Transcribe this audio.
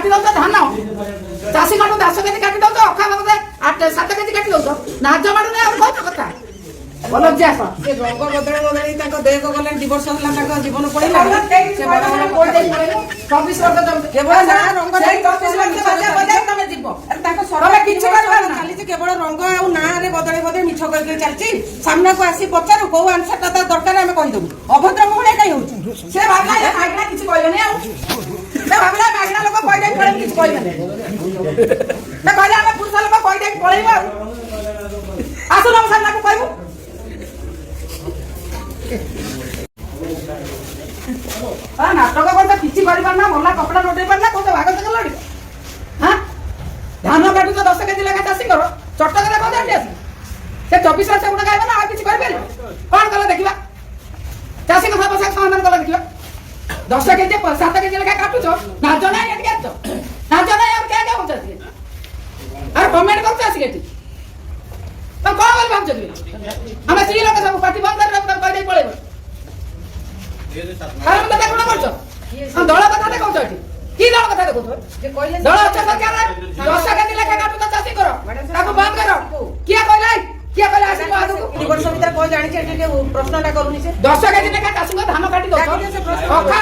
काटी दो धान चाषी काटू 10 केजी काटी दो अखा बाबद 7 केजी काटी दो नाज मारू नहीं और कौन कथा लज्जास से रंग बदल बदल देह को गले 2 वर्ष होला जीवन पड़ेगा से बड़ा बड़ा 24 वर्ष केवल ना रंग 24 वर्ष बजाय तमे जीव ताको तमे किछि करबा ना खाली केवल रंग आ ना रे बदल बदल मिछ कर चलची सामने को आसी पचार को आंसर ता दरकार हम कहि दबु अभद्र मुळे काई होउ से भावना ये माइना किछि कहले नै आ से भावना माइना लोक कहि दे पड़े किछि कहले नै से कहले हम पुरुष लोक कहि दे पळेबो आसु न सामना को कहबो नाटक करता किसी ना भला कपड़ा लुटे पारना कौन भाग से लड़ हाँ धान काटू तो 10 केजी लगा चाषी कर चटक कौन जाती आस से 24 वर्ष गुण गायब ना आ किसी कौन कल देखा चाषी कथा पोषाक समाधान कल देखा 10 केजी 7 केजी लगा काटुच नाच ना नाच ना और क्या क्या होता अरे कमेंट कर चाषी के तो कौन बोल भाव हमें स्त्री लोग सब पार्टी बंद कर कह पड़ेगा कारण तो देखो ना करछो हम दଳ କଥା ଦେଖଉଛ ଏଠି କି ଦଳ କଥା ଦେଖଉଛ ଯେ କହିଲେ ଦଳ ଅଛ ସରକାର 10 କେଜି ଲେଖା କାଟୁ ତ ଚାଷୀ କର ତାକୁ ବନ୍ଦ କର କିଏ କହିଲା ଆସିବ ଆଗକୁ 2 ବର୍ଷ ଭିତରେ କହି ଜାଣିଛି ଏଠି ପ୍ରଶ୍ନଟା କରୁନି ସେ 10 କେଜି ଲେଖା ଚାଷୀ ଧାନ କାଟି ଦଉଛ ଅଖା